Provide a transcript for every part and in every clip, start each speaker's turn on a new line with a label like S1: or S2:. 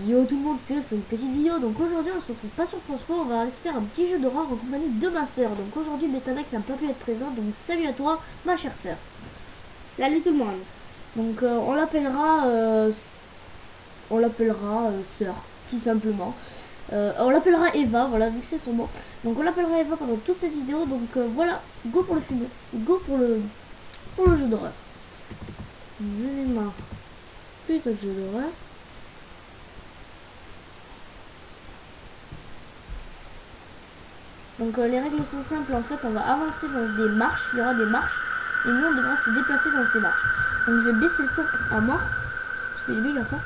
S1: Yo tout le monde, c'est pour une petite vidéo. Donc aujourd'hui on se retrouve pas sur Transfo, on va aller se faire un petit jeu d'horreur en compagnie de ma soeur. Donc aujourd'hui Betanek n'a pas pu être présent, donc salut à toi ma chère soeur.
S2: Salut tout le monde.
S1: Donc on l'appellera sœur, tout simplement. On l'appellera Eva, voilà, vu que c'est son nom. Donc on l'appellera Eva pendant toute cette vidéo. Donc voilà, go pour le film, go pour le jeu d'horreur. J'en ai marre. Putain de jeu d'horreur. Donc les règles sont simples, en fait on va avancer dans des marches, il y aura des marches, et nous on devra se déplacer dans ces marches. Donc je vais baisser le son à mort, parce qu'il est big encore.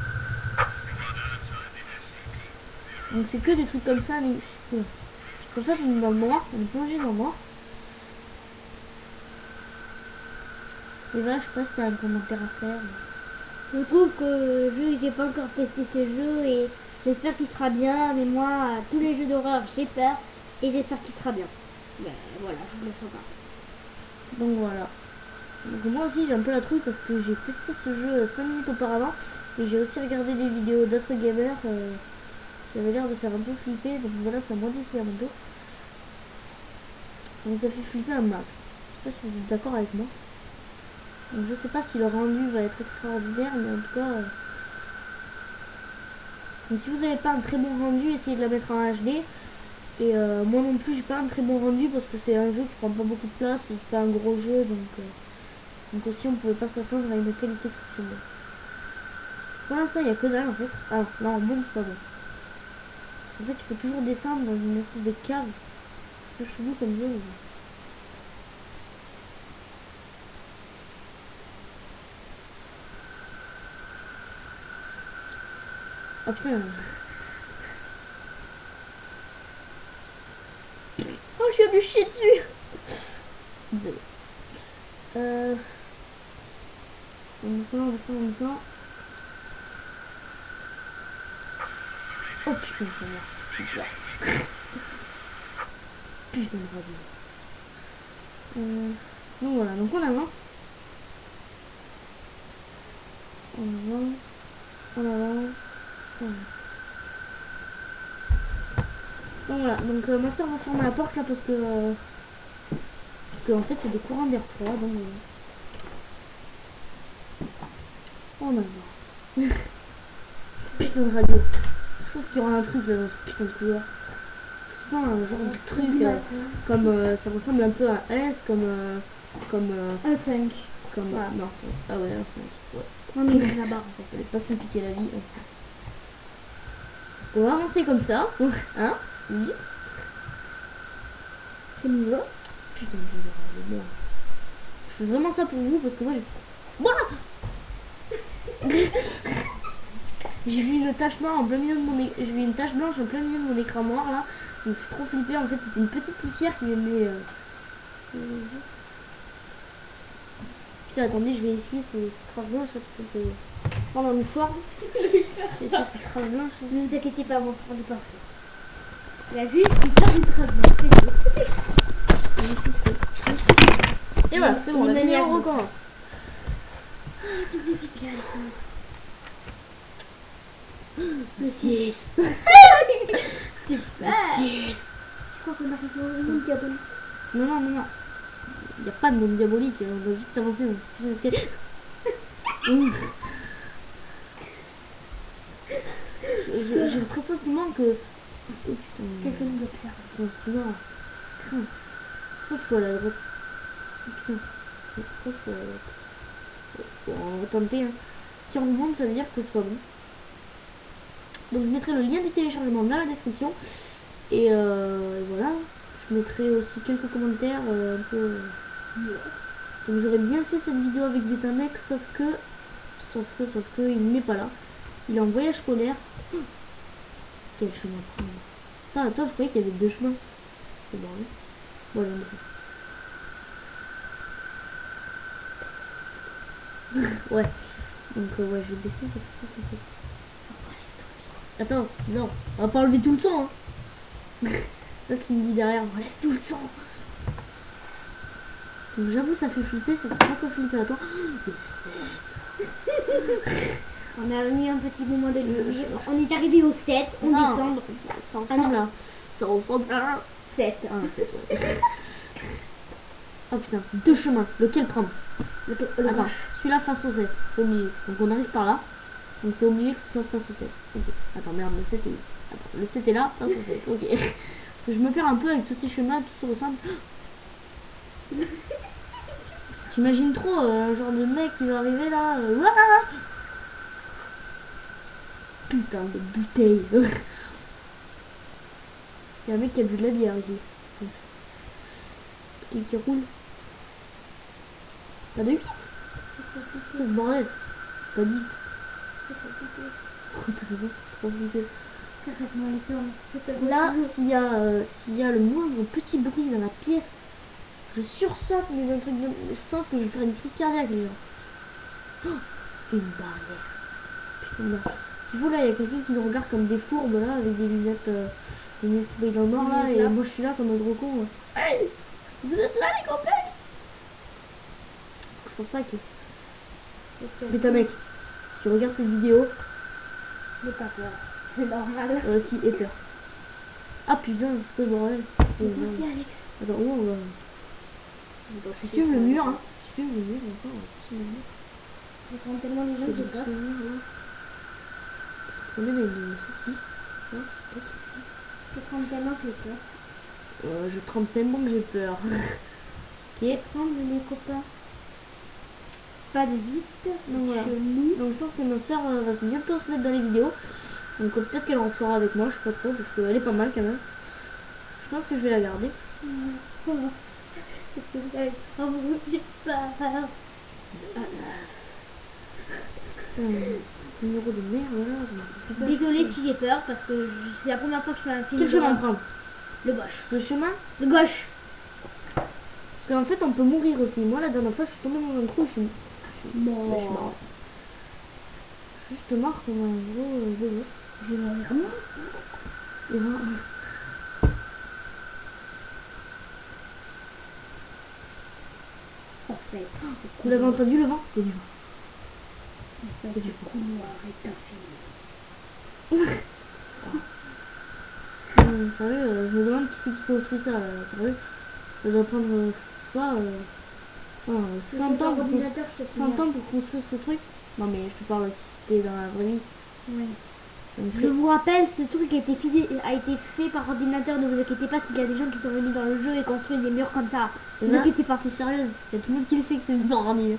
S1: Donc c'est que des trucs comme ça, mais en fait on est dans le noir, on est plongé dans le noir. Et voilà, je sais pas si t'as un commentaire à faire.
S2: Je trouve que j'ai pas encore testé ce jeu et j'espère qu'il sera bien. Mais moi, tous les jeux d'horreur, j'ai peur et j'espère qu'il sera bien. Ben voilà, je ne le sais pas.
S1: Donc voilà. Donc moi aussi j'ai un peu la trouille parce que j'ai testé ce jeu 5 minutes auparavant. Et j'ai aussi regardé des vidéos d'autres gamers qui avaient l'air de faire un peu flipper. Donc voilà, c'est à moi d'essayer à mon tour. Donc ça fait flipper un max. Je sais pas si vous êtes d'accord avec moi. Donc je sais pas si le rendu va être extraordinaire, mais en tout cas... Donc si vous n'avez pas un très bon rendu, essayez de la mettre en HD. Et moi non plus, j'ai pas un très bon rendu parce que c'est un jeu qui prend pas beaucoup de place, c'est pas un gros jeu, donc aussi on pouvait pas s'attendre à une qualité exceptionnelle. Pour l'instant, il y a que dalle en fait. Ah non, en bon, c'est pas bon. En fait, il faut toujours descendre dans une espèce de cave. C'est chelou comme jeu. Oh putain. Oh, je suis à lui chier dessus. Désolé. On descend. Oh putain, ça mort. Super. Putain de radio. Donc voilà, donc on avance. On avance. Donc voilà, donc ma soeur va fermer la porte là parce que en fait il y a des courants d'air froid, donc on avance. Putain de radio. Je pense qu'il y aura un truc là dans ce putain de couloir. Je sens un genre de truc comme ça ressemble un peu à S, comme
S2: Un 5.
S1: comme
S2: Voilà.
S1: non, ah ouais, un 5. Ouais.
S2: Non mais il est là-bas en fait.
S1: C'est pas se compliquer la vie, un 5. On va avancer comme ça, hein? Oui.
S2: C'est mieux.
S1: Putain de jeu de merde. Je fais vraiment ça pour vous parce que moi j'ai... J'ai vu une tache noire en plein milieu de mon j'ai vu une tache blanche en plein milieu de mon écran noir là. Ça me fait trop flipper. En fait c'était une petite poussière qui venait Putain attendez, je vais essuyer ces traces blanches là, parce que prendre un mouchoir. Et ça ces traces blanches.
S2: Ne vous inquiétez pas, mon frère du parfait. Il a juste une part d'une trace blanche, c'est tout.
S1: Et voilà, c'est bon, la vidéo recommence.
S2: Ah, tout efficace.
S1: 6.
S2: Super.
S1: 6.
S2: Je crois qu'on arrive au monde diabolique.
S1: Non. Il n'y a pas de monde diabolique, on doit juste avancer dans ce putain d'escalier. J'ai le pressentiment que... Oh putain.
S2: Quelqu'un nous observe.
S1: Putain, c'est noir. C'est craint. Je crois qu'il faut aller à droite. Oh putain. Je crois qu'il faut aller à droite. Bon, on va tenter. Hein. Si on remonte, ça veut dire que c'est pas bon. Donc je mettrai le lien du téléchargement dans la description. Et voilà. Je mettrai aussi quelques commentaires un peu... Donc j'aurais bien fait cette vidéo avec Betanek, sauf que il n'est pas là. Il est en voyage scolaire. Oh, quel chemin prendre? Attends, je croyais qu'il y avait deux chemins. C'est bon, hein. Bon, allez, on ça. Ouais. Donc ouais, je vais baisser cette truc en fait. Attends, non, on va pas enlever tout le son. Hein. Là qui me dit derrière, on enlève tout le son. Donc j'avoue ça fait flipper, ça fait pas quoi flipper. Attends, le 7.
S2: On a eu un petit moment de lumière. On est arrivé au 7, on
S1: Non,
S2: descend.
S1: Ça ressemble à... Ça ressemble à...
S2: 7.
S1: Ah, 7, ouais. Oh putain, 2 chemins. Lequel prendre? Attends, celui-là face au 7, c'est obligé. Donc on arrive par là. Donc c'est obligé que ce soit face au 7. Ok. Attends, merde, le 7 est où? Attends, le 7 est là, face au 7. Ok. Parce que je me perds un peu avec tous ces chemins, tous se ressemblent. J'imagine trop un genre de mec qui va arriver là. Ouah, putain de bouteille. Il y a un mec qui a bu de la bière ici. Qui roule. Pas de 8. Oh, bordel. Pas de 8. Oh, t'as raison, c'est trop compliqué. Là, s'il y a le moindre petit bruit dans la pièce, je sursaute, mais d'un truc de... Je pense que je vais faire une crise cardiaque, les gens. Oh, une barrière. Putain de merde. Si vous, là, il y a quelqu'un qui nous regarde comme des fourbes, là, avec des lunettes dans le noir, là, et moi, je suis là comme un gros con. Hey, vous êtes là, les copains? Je pense pas que... Putain, mec, si tu regardes cette vidéo...
S2: N'aie pas peur. C'est normal.
S1: Si, et peur. Ah putain, c'est bordel.
S2: Merci Alex.
S1: Attends, où on va? Je suis le mur, hein. Je suis le mur encore.
S2: Je prends tellement les gens que j'ai peur.
S1: Ça m'aide de c'est qui?
S2: Je tremble tellement que j'ai peur.
S1: Je tremble tellement que j'ai peur.
S2: Ok. Tremble les copains. Pas de vite, c'est
S1: voilà.
S2: chelou.
S1: Donc je pense que ma soeur va bientôt se mettre dans les vidéos. Donc peut-être qu'elle en fera avec moi, je sais pas trop, parce qu'elle est pas mal quand même. Je pense que je vais la garder.
S2: Parce que vous avez trop j'ai peur.
S1: Numéro de merde là.
S2: Désolée si j'ai peur parce que c'est la première fois que je fais un film.
S1: Quel chemin prendre?
S2: Le gauche.
S1: Ce chemin?
S2: Le gauche.
S1: Parce qu'en fait on peut mourir aussi. Moi la dernière fois je suis tombée dans un trou, je suis mort. Juste mort comme un gros gosse.
S2: Je vais mourir.
S1: Et voilà.
S2: Parfait.
S1: Vous l'avez entendu le vent? Il y a du vent.
S2: C'est du couloir est infini.
S1: Sérieux, je me demande qui c'est qui construit ça. Sérieux, ça doit prendre, je sais pas, 100 ans, 100 ans pour construire ce truc. Non mais je te parle si c'était dans la vraie vie.
S2: Oui.
S1: Donc,
S2: Je vous rappelle, ce truc a été fait par ordinateur. Ne vous inquiétez pas qu'il y a des gens qui sont venus dans le jeu et construit des murs comme ça. Ne vous inquiétez pas.
S1: T'es sérieuse? Il y a tout le monde qui le sait que c'est une ordi.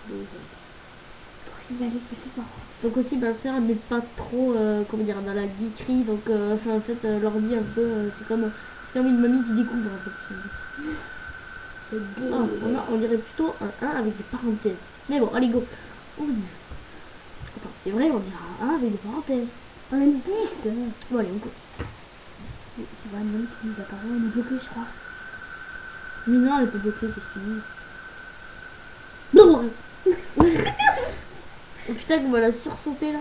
S2: Pour signaler, c'est fait par.
S1: Donc aussi ma soeur n'est pas trop comment dire dans la geekerie, donc en fait l'ordi un peu c'est comme une mamie qui découvre en fait. On dirait plutôt un 1 avec des parenthèses. Mais bon, allez go. Attends, c'est vrai, on dirait un 1 avec des parenthèses.
S2: Un 10.
S1: Bon allez, on compte.
S2: Tu vois un homme qui nous apparaît, on est bloqué je crois.
S1: Mais non, elle est pas bloquée, qu'est-ce que tu dis? Non. Oh putain, qu'on va la sursauter là.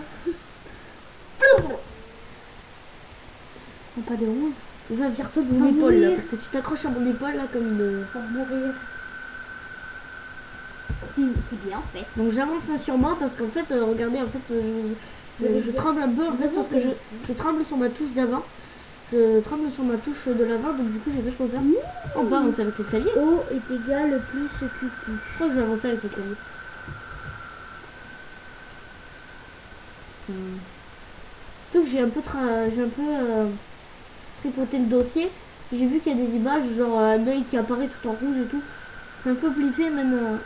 S2: Non, pas de 11.
S1: Va vire-toi de mon épaule là, parce que tu t'accroches à mon épaule là comme une...
S2: Pour mourir. C'est bien en fait.
S1: Donc j'avance sur moi parce qu'en fait, regardez, en fait, je tremble un peu en fait parce que je tremble sur ma touche d'avant. Je tremble sur ma touche de l'avant, donc du coup j'ai vachement peur. On peut avancer avec le clavier.
S2: O est égal plus QQ.
S1: Je crois que je vais avancer avec le clavier. Surtout que j'ai un peu tripoté le dossier. J'ai vu qu'il y a des images, genre un œil qui apparaît tout en rouge et tout. C'est un peu flippé, même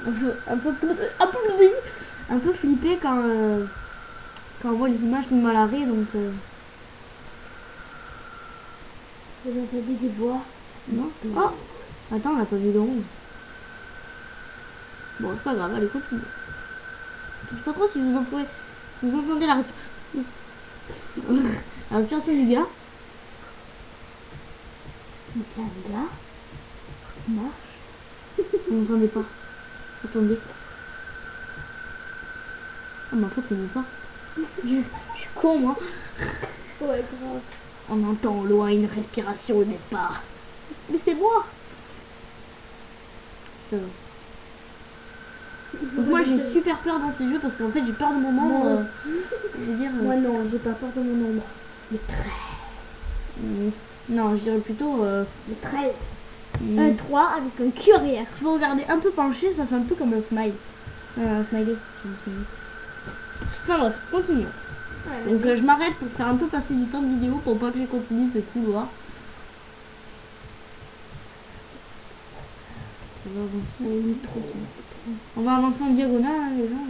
S1: un peu flippé quand on voit les images même à l'arrêt, donc
S2: Vous entendez des voix?
S1: non. Oh, attends, on n'a pas vu le 11. Bon, c'est pas grave, allez, continue. Je sais pas trop si vous entendez la respiration. La respiration du gars.
S2: Mais c'est un gars qui marche.
S1: Vous n'entendez pas. Attendez. Ah, mais en fait, c'est même pas. Je suis con, moi.
S2: Ouais, grave.
S1: On entend au loin une respiration au départ. Mais c'est moi. Putain. Donc moi j'ai super peur dans ces jeux parce qu'en fait j'ai peur de mon ombre.
S2: Moi
S1: Je veux dire.
S2: Moi non, j'ai pas peur de mon ombre. Le 13.
S1: Non, je dirais plutôt.
S2: Le 13.
S1: hmm,
S2: Un 3 avec un cul arrière.
S1: Si vous regardez un peu penché, ça fait un peu comme un smile. Un smiley. J'ai un smiley. Enfin bref, continuons.
S2: Ouais,
S1: Donc je m'arrête pour faire un peu passer du temps de vidéo pour pas que je continue ce couloir. On va avancer. On va avancer en diagonale, hein, les gens.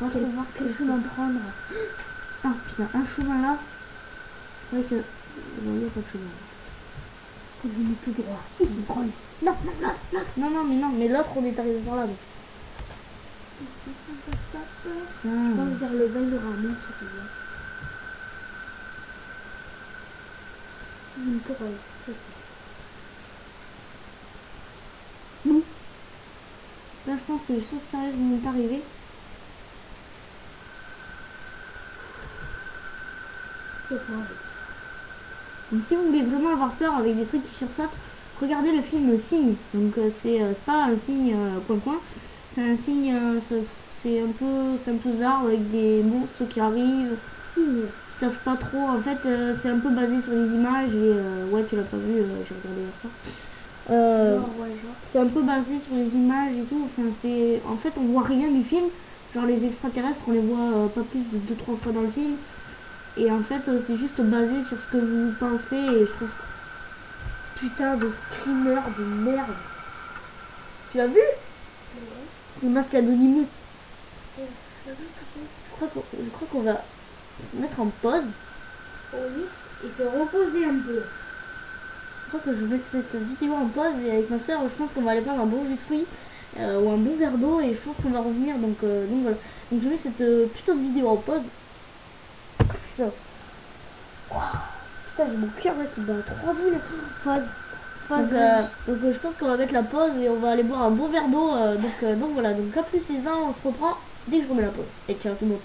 S1: On va trop voir ce que
S2: quel
S1: je
S2: chemin
S1: fais.
S2: prendre.
S1: Ah putain, un chemin là. Ouais, il n'y a pas de chemin.
S2: On est tout droit. Ici, prends lui. Non, non, l'autre, l'autre.
S1: Non, mais l'autre on est arrivé par là. Donc.
S2: Je pense vers le Val de Ramon, ce que je Une corail.
S1: Non. Là je pense que les choses sérieuses vont arriver. Donc si vous voulez vraiment avoir peur avec des trucs qui sursautent, regardez le film Signe. Donc c'est pas un signe coin-coin, c'est un signe, c'est un peu bizarre avec des monstres qui arrivent,
S2: Signe.
S1: qui savent pas trop. En fait c'est un peu basé sur les images et ouais tu l'as pas vu, j'ai regardé hier soir. C'est un peu basé sur les images et tout. Enfin c'est, en fait on voit rien du film. Genre les extraterrestres on les voit pas plus de 2-3 fois dans le film. Et en fait, c'est juste basé sur ce que vous pensez et je trouve ça... Putain de screamer de merde. Tu as vu? Le masque Anonymous. Je crois qu'on va mettre en pause.
S2: Oui. Et se reposer un peu.
S1: Je crois que je vais mettre cette vidéo en pause et avec ma soeur, je pense qu'on va aller prendre un bon jus de fruits ou un bon verre d'eau et je pense qu'on va revenir. Donc voilà. Donc je mets cette putain de vidéo en pause. Putain. Putain, j'ai mon cœur là qui bat à 3000. Phase. Donc je pense qu'on va mettre la pause et on va aller boire un bon verre d'eau. Donc voilà, donc à plus les uns, on se reprend dès que je remets la pause. Et ciao tout le monde.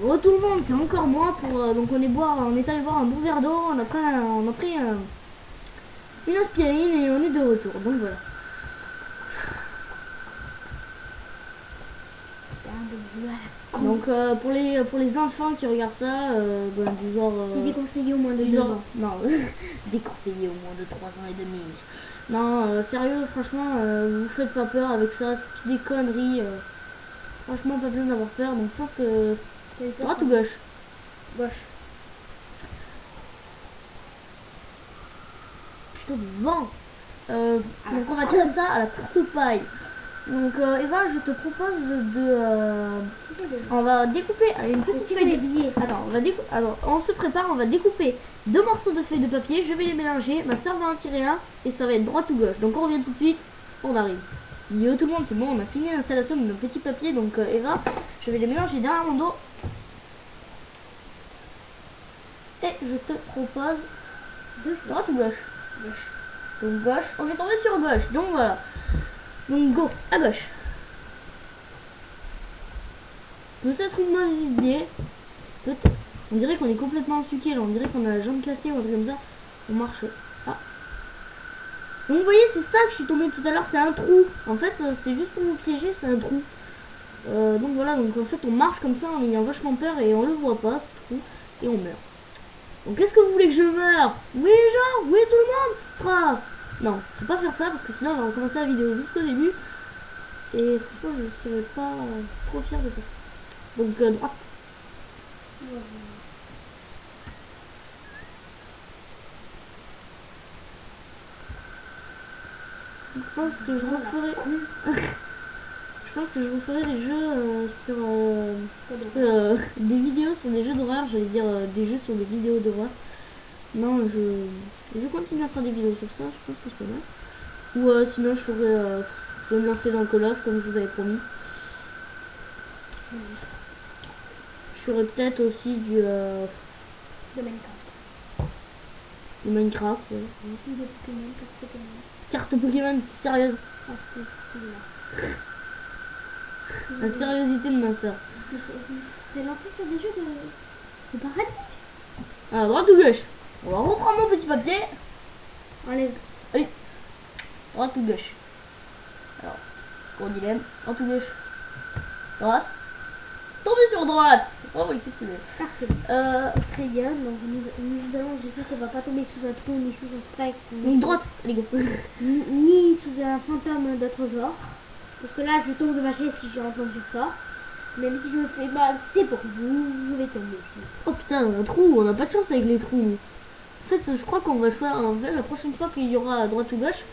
S1: Bon tout le monde, c'est encore moi pour donc on est allé boire un bon verre d'eau, on a pris une aspirine et on est de retour. Donc voilà. Donc pour les enfants qui regardent ça, du genre...
S2: C'est déconseillé au moins de 2
S1: genre,
S2: ans.
S1: non, déconseillé au moins de 3 ans et demi. Non, sérieux, franchement, vous faites pas peur avec ça, c'est des conneries. Franchement, pas besoin d'avoir peur, donc je pense que... Droite ou gauche?
S2: Gauche.
S1: Putain de vent. Donc on va tirer ça à la courte paille. Donc Eva, je te propose de... on va découper une petite feuille de billets. Attends, on se prépare, on va découper 2 morceaux de feuilles de papier, je vais les mélanger, ma soeur va en tirer un et ça va être droite ou gauche. Donc on revient tout de suite, on arrive. Yo tout le monde, c'est bon, on a fini l'installation de nos petits papiers. Donc Eva, je vais les mélanger derrière mon dos. Et je te propose de droite ou gauche?
S2: Gauche.
S1: Donc gauche, on est tombé sur gauche, donc voilà. Donc go, à gauche. Peut-être une mauvaise idée. Peut-être. On dirait qu'on est complètement ensuqué là, on dirait qu'on a la jambe cassée ou un truc comme ça. On marche. Ah. Donc vous voyez, c'est ça que je suis tombée tout à l'heure, c'est un trou. En fait, c'est juste pour vous piéger, c'est un trou. Donc voilà, donc en fait on marche comme ça en ayant vachement peur et on le voit pas, ce trou, et on meurt. Donc qu'est-ce que vous voulez que je meure? Oui les gens, oui tout le monde. Tra. Non, je vais pas faire ça parce que sinon on va recommencer la vidéo jusqu'au début. Et franchement je serais pas trop fière de faire ça. Donc droite. Je pense que je referai... je pense que je referai des jeux sur... des vidéos sur des jeux d'horreur, j'allais dire des jeux sur des vidéos d'horreur. Non, je continue à faire des vidéos sur ça, je pense que c'est pas mal. Ou sinon je vais me lancer dans le Call of comme je vous avais promis. Je ferai peut-être aussi du
S2: De Minecraft.
S1: Minecraft. Ouais.
S2: De Pokémon,
S1: Carte Pokémon, t'es sérieuse?
S2: Ah, excusez-moi.
S1: La sériosité de ma soeur.
S2: Vous serez lancé sur des jeux de paradis?
S1: À droite ou gauche? On va reprendre nos petits papiers.
S2: Enlève.
S1: Allez. Droite ou gauche? Alors. Gros dilemme. En tout gauche. Droite. Tomber sur droite. Vraiment exceptionnel.
S2: Parfait. C'est très bien. Donc nous allons, j'espère qu'on va pas tomber sous un trou, ni sous un spectre,
S1: Donc droite. Allez, go.
S2: ni sous un fantôme d'autre genre. Parce que là, je tombe de ma chaise si je retombe sur ça. Même si je me fais mal, c'est pour vous. Je vais tomber ici.
S1: Oh putain, un trou. On n'a pas de chance avec les trous, nous. En fait, je crois qu'on va choisir. En fait, la prochaine fois qu'il y aura à droite ou gauche,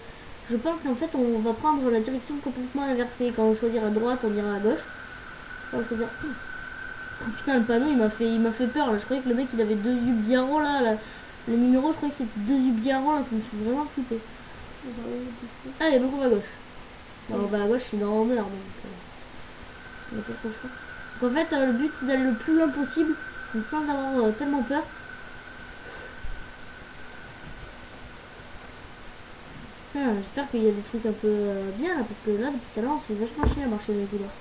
S1: je pense qu'en fait, on va prendre la direction complètement inversée. Quand on choisira à droite, on ira à gauche. Quand on choisira. Oh putain, le panneau, il m'a fait peur. Là. Je croyais que le mec, il avait deux yeux bien ronds là. Le numéro, je croyais que c'était deux yeux bien ronds là. Ça me fait vraiment flipper. Allez, donc on va à gauche. Bon, on va à gauche, sinon on meurt. Donc, on n'a pas trop le choix. Donc, en fait, le but, c'est d'aller le plus loin possible. Donc, sans avoir tellement peur. J'espère qu'il y a des trucs un peu bien là, parce que là depuis tout à l'heure on s'est vachement chier à marcher dans les couloirs.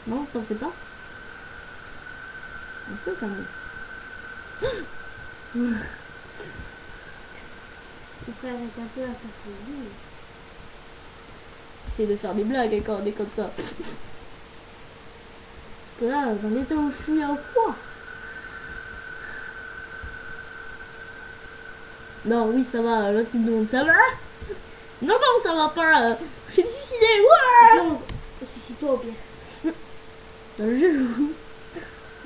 S1: Non, vous pensez pas? Un peu quand même.
S2: Mon frère est un peu à sa folie.
S1: Essaye de faire des blagues hein, quand on est comme ça. Parce que là, dans l'état où je suis, au quoi? Non, oui, ça va. L'autre il me demande ça va? Non, non, ça va pas. Je vais me suicider. Ouais.
S2: Non, suicide-toi au pire.
S1: Dans le jeu.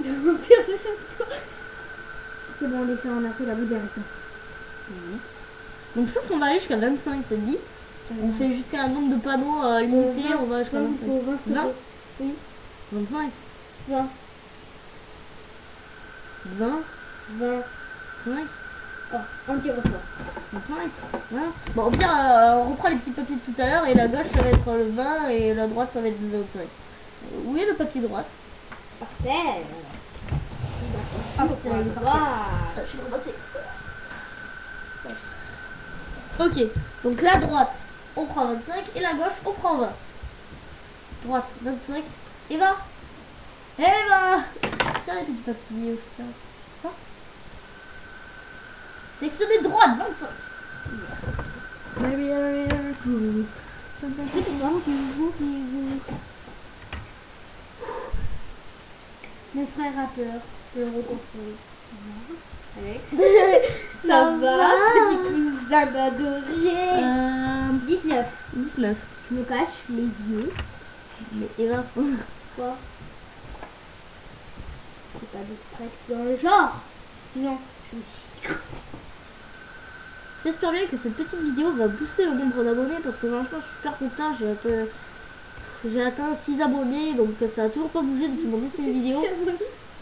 S2: Au pire, suicide-toi. C'est bon, les on a fait la modération.
S1: 8. Donc je pense qu'on va aller jusqu'à 25, ça te dit? On fait jusqu'à un nombre de panneaux limité, on va jusqu'à 25. 20?
S2: Oui.
S1: 25?
S2: 20.
S1: 20?
S2: 25.
S1: 5?
S2: Oh, on tire au sort.
S1: 25? Voilà. Bon, au pire, on reprend les petits papiers de tout à l'heure et la gauche ça va être le 20 et la droite ça va être le 25. Où est le papier droite?
S2: Parfait.
S1: Ah,
S2: Tiens, le droit.
S1: Je suis ramassée. Ok, donc la droite, on prend 25 et la gauche, on prend 20. Droite, 25 et 20. Et 20. Tiens les petits papiers aussi. Ça. Quoi? Sectionner droite, 25.
S2: Mon frère a peur. Je le reconseille. Alex.
S1: Ça va,
S2: petit cousin adoré. 19.
S1: 19.
S2: Je me cache les yeux.
S1: Mais et 20.
S2: Quoi? C'est pas de stress dans le genre. Non, je me suis...
S1: J'espère bien que cette petite vidéo va booster le nombre d'abonnés parce que franchement je suis super content. J'ai atteint 6 abonnés donc ça a toujours pas bougé depuis mon ancienne vidéo.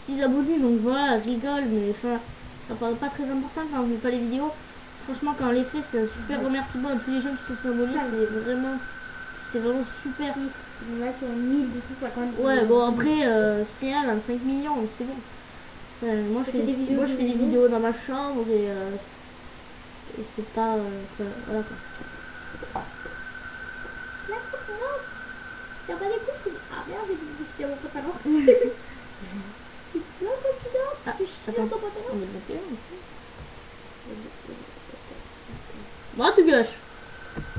S1: 6 abonnés donc voilà, je rigole mais enfin ça paraît pas très important quand on fait pas les vidéos. Franchement quand on les fait c'est un super remerciement à tous les gens qui se sont abonnés, c'est vraiment super.
S2: Il y en a qui ont 1250.
S1: Ouais bon après c'est bien, 25 millions c'est bon. Moi je fais des vidéos dans ma chambre et c'est pas voilà quoi.
S2: Là, ça commence. T'as pas des coups? Ah merde, j'ai mon pantalon. Non, quand tu danses,
S1: Ah,
S2: tu chies
S1: attends,
S2: dans ton pantalon.
S1: on est le 21 droite ou gauche?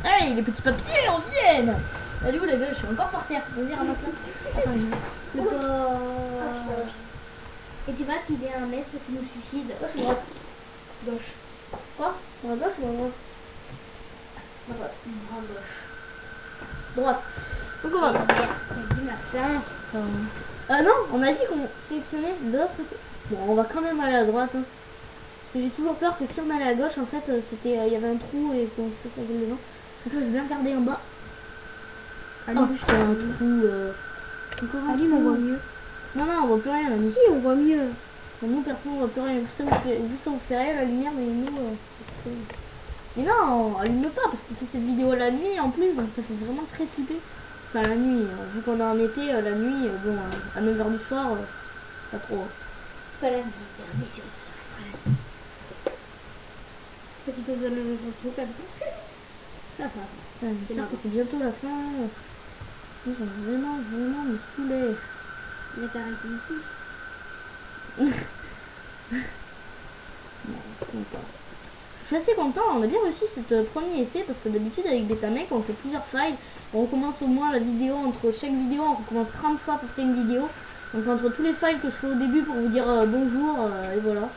S1: Hey, les petits papiers reviennent. Elle est où la gauche? Encore par terre. Vas-y, ramasse-la. Attends,
S2: Le corps. Et tu vois qu'il y a un maître qui nous suicide.
S1: gauche ou droite? Gauche. Quoi? À gauche ou à droite? Gauche. Droite. Donc on va.
S2: Du matin.
S1: Non, on a dit qu'on sélectionnait l'autre côté. Bon, on va quand même aller à droite. Hein. Parce que j'ai toujours peur que si on allait à gauche, en fait, il y avait un trou et qu'on se casse la gueule devant. Donc là, je vais bien regarder en bas. Oh putain, un trou. Encore un trou.
S2: On voit mieux.
S1: Non, non, on voit plus rien. Là, nous.
S2: Si, on voit mieux.
S1: Nous, perso, on voit plus rien. Vous, ça vous fait rien la lumière, mais nous. Mais non, allume pas parce qu'on fait cette vidéo la nuit en plus, donc ça fait vraiment très flipper. Enfin, la nuit, vu qu'on est en été, la nuit, bon, à 9h du soir, pas trop.
S2: C'est pas la nuit, regardez sur le soir, ce sera la nuit. Faut qu'il te donne le trou comme ça.
S1: J'espère que c'est bientôt la fin. Sinon, ça va vraiment me saouler.
S2: Il va t'arrêter ici.
S1: Non, pas. Je suis assez content, on a bien réussi cette premier essai parce que d'habitude avec Betamec on fait plusieurs files, on recommence au moins la vidéo, entre chaque vidéo on recommence 30 fois pour faire une vidéo. Donc entre tous les files que je fais au début pour vous dire bonjour et voilà.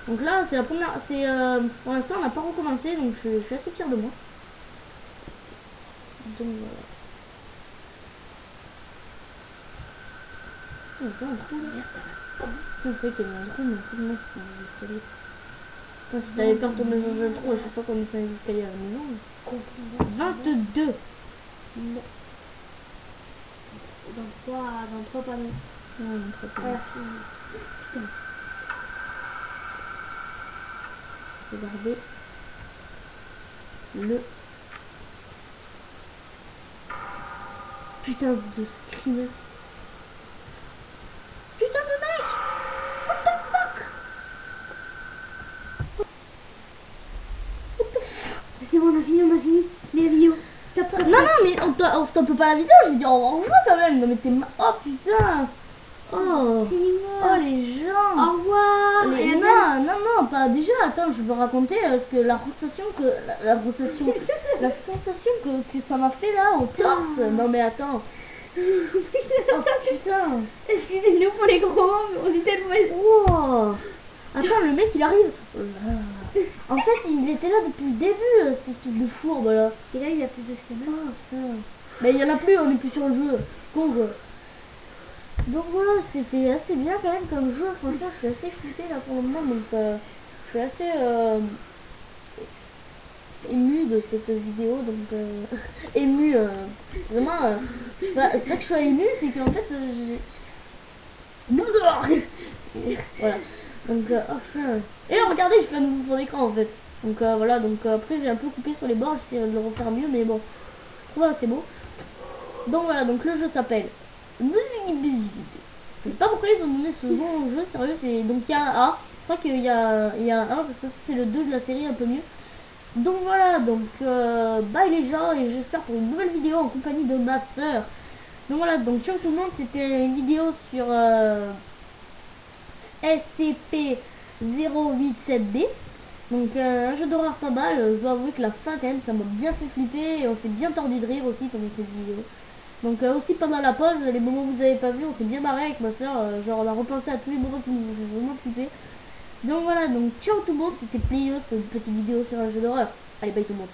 S1: Donc là c'est la première, pour l'instant on n'a pas recommencé donc je suis assez fière de moi. Donc voilà. Oh, il y a un trou là. Je croyais qu'il y avait un trou mais en fait non c'était des escaliers. Enfin, si t'avais peur de tomber dans un trou à chaque fois qu'on descend les escaliers à la maison. 22.
S2: Dans 3 panneaux.
S1: Ouais, dans 3 panneaux.
S2: Putain.
S1: Regardez le putain de screamer. Putain de mec. What the fuck.
S2: C'est bon, on a fini. Mais la vidéo. Stop.
S1: Non, mais on stoppe pas la vidéo, je veux dire, on revoit quand même. Non, mais t'es. Oh putain! Oh! Oh les gens!
S2: Au revoir!
S1: Non, pas déjà. Attends, je veux raconter ce que la sensation la sensation que ça m'a fait là au torse. Non, mais attends. Oh putain!
S2: Excusez-nous pour les gros mots, mais on est tellement.
S1: Wow. Attends, le mec il arrive. En fait, il était là depuis le début, cette espèce de fourbe là.
S2: Et là, il y a plus de screamer.
S1: Oh, putain. Mais il y en a plus, on est plus sur le jeu. Con quoi. Donc voilà, c'était assez bien quand même comme jeu. Franchement, je suis assez shootée là pour le moment. Donc je suis assez émue de cette vidéo. Donc émue, vraiment. C'est pas que je sois émue, c'est qu'en fait, voilà. Donc, oh putain. Et regardez, je fais un nouveau fond d'écran en fait. Donc voilà, donc après j'ai un peu coupé sur les bords, j'essaie de le refaire mieux, mais bon, je trouve c'est beau. Donc voilà, donc le jeu s'appelle. Je sais pas pourquoi ils ont donné ce jeu, sérieux, c'est. Donc il y a un A, je crois qu'il y a un A, parce que c'est le 2 de la série un peu mieux. Donc voilà, donc bye les gens, et j'espère pour une nouvelle vidéo en compagnie de ma soeur. Donc voilà, donc ciao tout le monde, c'était une vidéo sur SCP-087B. Donc un jeu d'horreur pas mal, je dois avouer que la fin quand même ça m'a bien fait flipper et on s'est bien tordu de rire aussi pendant cette vidéo. Donc aussi pendant la pause, les moments que vous avez pas vu, on s'est bien marré avec ma soeur, genre on a repensé à tous les moments qui nous ont fait vraiment flipper. Donc voilà, donc ciao tout le monde, c'était Playos pour une petite vidéo sur un jeu d'horreur. Allez bye tout le monde.